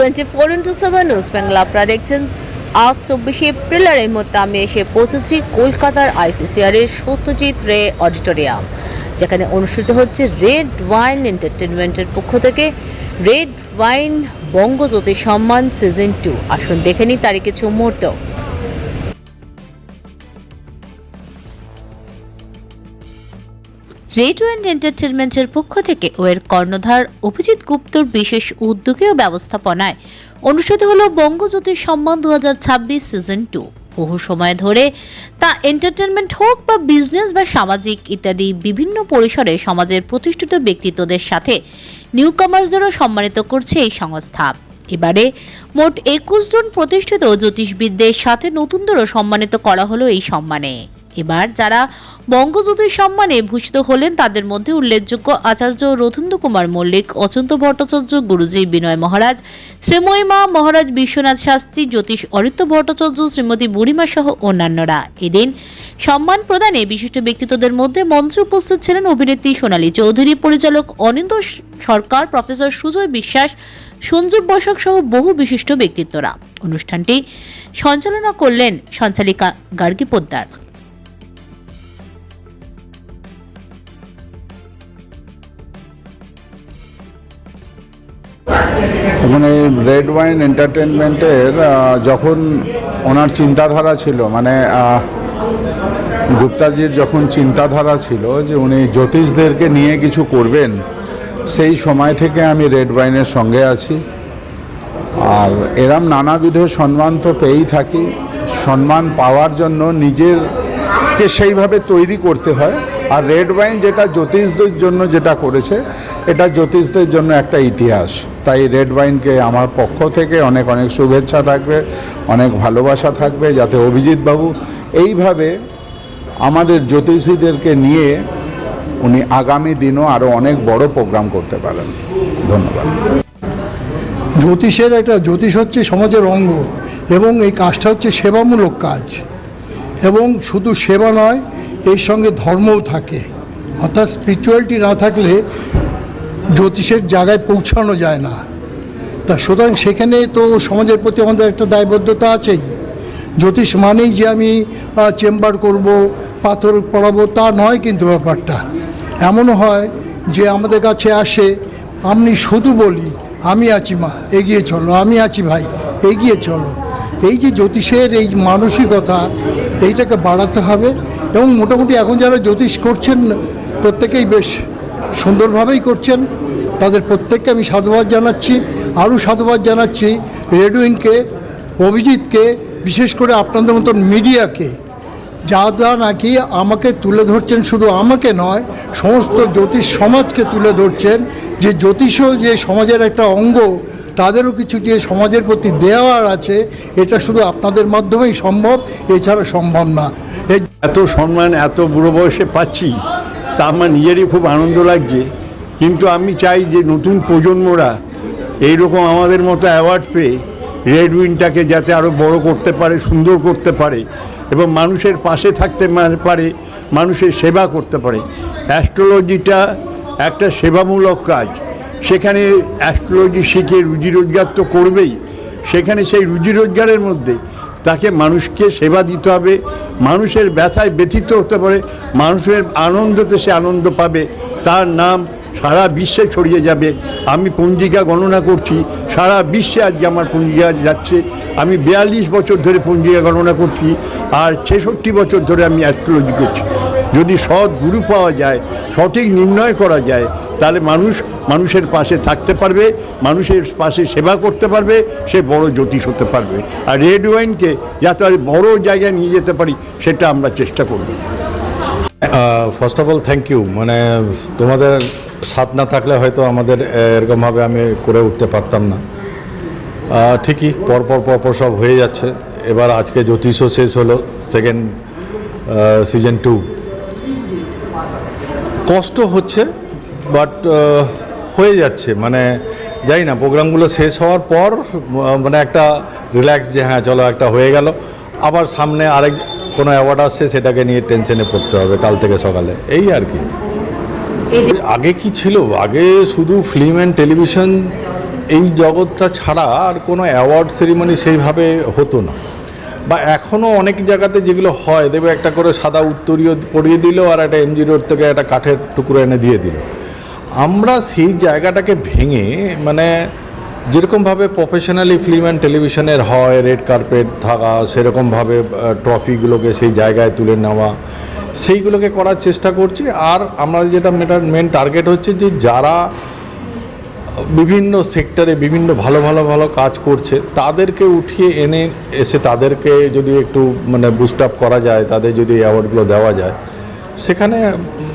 24x7 news Bangla আপনারা দেখছেন। আজ 24 এপ্রিল এই মুহূর্তে আমি এসে পৌঁছেছি কলকাতার ICCR এর সত্যজিৎ রে অডিটোরিয়াম, যেখানে অনুষ্ঠিত হচ্ছে রেড ওয়াইন এন্টারটেনমেন্টের পক্ষ থেকে রেড ওয়াইন বঙ্গজ্যোতি সম্মান সিজন 2। আসুন দেখে নিই তারই কিছু মুহূর্ত। রেড ওয়াইন এন্টারটেনমেন্টের পক্ষ থেকে ওয়ের কর্ণধার অভিজিৎ গুপ্তর বিশেষ উদ্যোগে ও ব্যবস্থাপনায় অনুষ্ঠিত হলো বঙ্গজ্যোতি সম্মান 2026 সিজন 2। বহু সময় ধরে তা এন্টারটেনমেন্ট হোক বা বিজনেস বা সামাজিক ইত্যাদি বিভিন্ন পরিসরে সমাজের প্রতিষ্ঠিত ব্যক্তিত্বদের সাথে নিউকামার্সদেরও সম্মানিত করছে এই সংস্থা। এবারে মোট 21 জন প্রতিষ্ঠিত জ্যোতিষবিদদের সাথে নতুনদেরও সম্মানিত করা হলো এই সম্মানে। এবার যারা বঙ্গজ্যোতি সম্মানে ভূষিত হলেন তাদের মধ্যে উল্লেখযোগ্য আচার্য রথীন্দ্র কুমার মল্লিক, অচিন্ত ভট্টাচার্য, গুরুজি বিনয় মহারাজ, শ্রীময়ী মা মহারাজ বিশ্বনাথ শাস্ত্রী, জ্যোতিষ অরিত্য ভট্টাচার্য, শ্রীমতী বুড়িমা সহ অন্যান্যরা। এদিন সম্মান প্রদানে বিশিষ্ট ব্যক্তিত্বদের মধ্যে মঞ্চে উপস্থিত ছিলেন অভিনেত্রী সোনালী চৌধুরী, পরিচালক অনিন্দ সরকার, প্রফেসর সুজয় বিশ্বাস, সঞ্জীব বসাক সহ বহু বিশিষ্ট ব্যক্তিত্বরা। অনুষ্ঠানটি সঞ্চালনা করলেন সঞ্চালিকা গার্গী পোদ্দার। মানে রেড ওয়াইন এন্টারটেনমেন্টের যখন ওনার চিন্তাধারা ছিল, মানে গুপ্তাজির যখন চিন্তাধারা ছিল যে উনি জ্যোতিষদেরকে নিয়ে কিছু করবেন, সেই সময় থেকে আমি রেড ওয়াইনের সঙ্গে আছি। আর এরম নানাবিধ সম্মান তো পেয়েই থাকি। সম্মান পাওয়ার জন্য নিজেরকে সেইভাবে তৈরি করতে হয়। আর রেড ওয়াইন যেটা জ্যোতিষদের জন্য যেটা করেছে, এটা জ্যোতিষদের জন্য একটা ইতিহাস। তাই রেড ওয়াইনকে আমার পক্ষ থেকে অনেক অনেক শুভেচ্ছা থাকবে, অনেক ভালোবাসা থাকবে, যাতে অভিজিৎবাবু এইভাবে আমাদের জ্যোতিষীদেরকে নিয়ে উনি আগামী দিনও আরও অনেক বড় প্রোগ্রাম করতে পারেন। ধন্যবাদ। জ্যোতিষ হচ্ছে সমাজের অঙ্গ, এবং এই কাজটা হচ্ছে সেবামূলক কাজ, এবং শুধু সেবা নয়, এর সঙ্গে ধর্মও থাকে। অর্থাৎ স্পিরিচুয়ালিটি না থাকলে জ্যোতিষের জায়গায় পৌঁছানো যায় না। তা সুতরাং সেখানে তো সমাজের প্রতি আমাদের একটা দায়বদ্ধতা আছেই। জ্যোতিষ মানেই যে আমি চেম্বার করব, পাথর পড়াবো, তা নয়। কিন্তু ব্যাপারটা এমনও হয় যে আমাদের কাছে আসে, আমি শুধু বলি আমি আছি মা, এগিয়ে চলো, আমি আছি ভাই, এগিয়ে চলো। এই যে জ্যোতিষের এই মানসিকতা, এইটাকে বাড়াতে হবে। এবং মোটামুটি এখন যারা জ্যোতিষ করছেন প্রত্যেকেই বেশ সুন্দরভাবেই করছেন। তাদের প্রত্যেককে আমি সাধুবাদ জানাচ্ছি। আরও সাধুবাদ জানাচ্ছি রেড ওয়াইনকে, অভিজিৎকে, বিশেষ করে আপনাদের মতন মিডিয়াকে, যারা নাকি আমাকে তুলে ধরছেন, শুধু আমাকে নয় সমস্ত জ্যোতিষ সমাজকে তুলে ধরছেন, যে জ্যোতিষও যে সমাজের একটা অঙ্গ, তাদেরও কিছু যে সমাজের প্রতি দেওয়ার আছে, এটা শুধু আপনাদের মাধ্যমেই সম্ভব, এছাড়া সম্ভব না। এত সম্মান এত বুড়ো বয়সে পাচ্ছি, তা আমার নিজেরই খুব আনন্দ লাগছে। কিন্তু আমি চাই যে নতুন প্রজন্মরা এইরকম আমাদের মতো অ্যাওয়ার্ড পেয়ে রেড উইনটাকে যাতে আরও বড় করতে পারে, সুন্দর করতে পারে, এবং মানুষের পাশে থাকতে পারে, মানুষের সেবা করতে পারে। অ্যাস্ট্রোলজিটা একটা সেবামূলক কাজ। সেখানে অ্যাস্ট্রোলজি শিখে রুজি রোজগার তো করবেই, সেখানে সেই রুজি রোজগারের মধ্যে তাকে মানুষকে সেবা দিতে হবে, মানুষের ব্যথায় ব্যথিত হতে পারে, মানুষের আনন্দতে সে আনন্দ পাবে, তার নাম সারা বিশ্বে ছড়িয়ে যাবে। আমি পঞ্জিকা গণনা করছি, সারা বিশ্বে আজকে আমার পঞ্জিকা যাচ্ছে। আমি 42 বছর ধরে পঞ্জিকা গণনা করছি, আর 66 বছর ধরে আমি অ্যাস্ট্রোলজি করছি। যদি সৎ গুরু পাওয়া যায়, সঠিক নির্ণয় করা যায়, তাহলে মানুষের পাশে থাকতে পারবে, মানুষের পাশে সেবা করতে পারবে, সে বড় জ্যোতিষ হতে পারবে। আর রেড ওয়াইনকে যাতে আর বড় জায়গায় নিয়ে যেতে পারি, সেটা আমরা চেষ্টা করব। First of all thank you. মানে তোমাদের সাথ না থাকলে হয়তো আমাদের এরকমভাবে আমি করে উঠতে পারতাম না। ঠিকই পরপর সব হয়ে যাচ্ছে। এবার আজকে জ্যোতিষও শেষ হলো, সেকেন্ড সিজন 2। কষ্ট হচ্ছে, বাট হয়ে যাচ্ছে। মানে জানি না, প্রোগ্রামগুলো শেষ হওয়ার পর মানে একটা রিল্যাক্স, যে হ্যাঁ চলো একটা হয়ে গেল, আবার সামনে আরেক কোনো অ্যাওয়ার্ড আসছে, সেটাকে নিয়ে টেনশনে পড়তে হবে কাল থেকে সকালে, এই আর কি। আগে কি ছিল, আগে শুধু ফিল্ম অ্যান্ড টেলিভিশন এই জগৎটা ছাড়া আর কোনো অ্যাওয়ার্ড সেরিমনি সেইভাবে হতো না, বা এখনও অনেক জায়গাতে যেগুলো হয় দেখবে একটা করে সাদা উত্তরীয় পরিয়ে দিল আর একটা এমজি রোড থেকে একটা কাঠের টুকরো এনে দিয়ে দিল। আমরা সেই জায়গাটাকে ভেঙে মানে যেরকমভাবে প্রফেশনালি ফিল্ম অ্যান্ড টেলিভিশনের হয়, রেড কার্পেট থাকা, সেরকমভাবে ট্রফিগুলোকে সেই জায়গায় তুলে নেওয়া, সেইগুলোকে করার চেষ্টা করছি। আর আমরা যেটা মেন টার্গেট হচ্ছে যে যারা বিভিন্ন সেক্টরে বিভিন্ন ভালো ভালো ভালো কাজ করছে তাদেরকে উঠিয়ে এনে এসে তাদেরকে যদি একটু মানে বুস্ট আপ করা যায়, তাদের যদি অ্যাওয়ার্ডগুলো দেওয়া যায়, সেখানে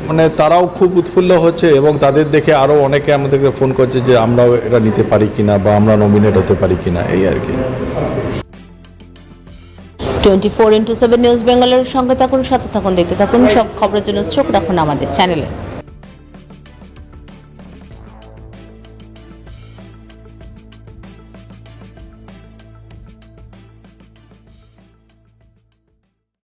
মানে তারাও খুব উৎফুল্ল হচ্ছে এবং তাদের দেখে আরও অনেকে আমাদেরকে ফোন করছে যে আমরাও এটা নিতে পারি কিনা বা আমরা নমিনেট হতে পারি কিনা, এই আর কি। 24x7 নিউজ বেঙ্গলের সঙ্গে থাকুন, সাথে থাকুন, দেখতে থাকুন। সব খবরের জন্য চোখ রাখুন আমাদের চ্যানেলে।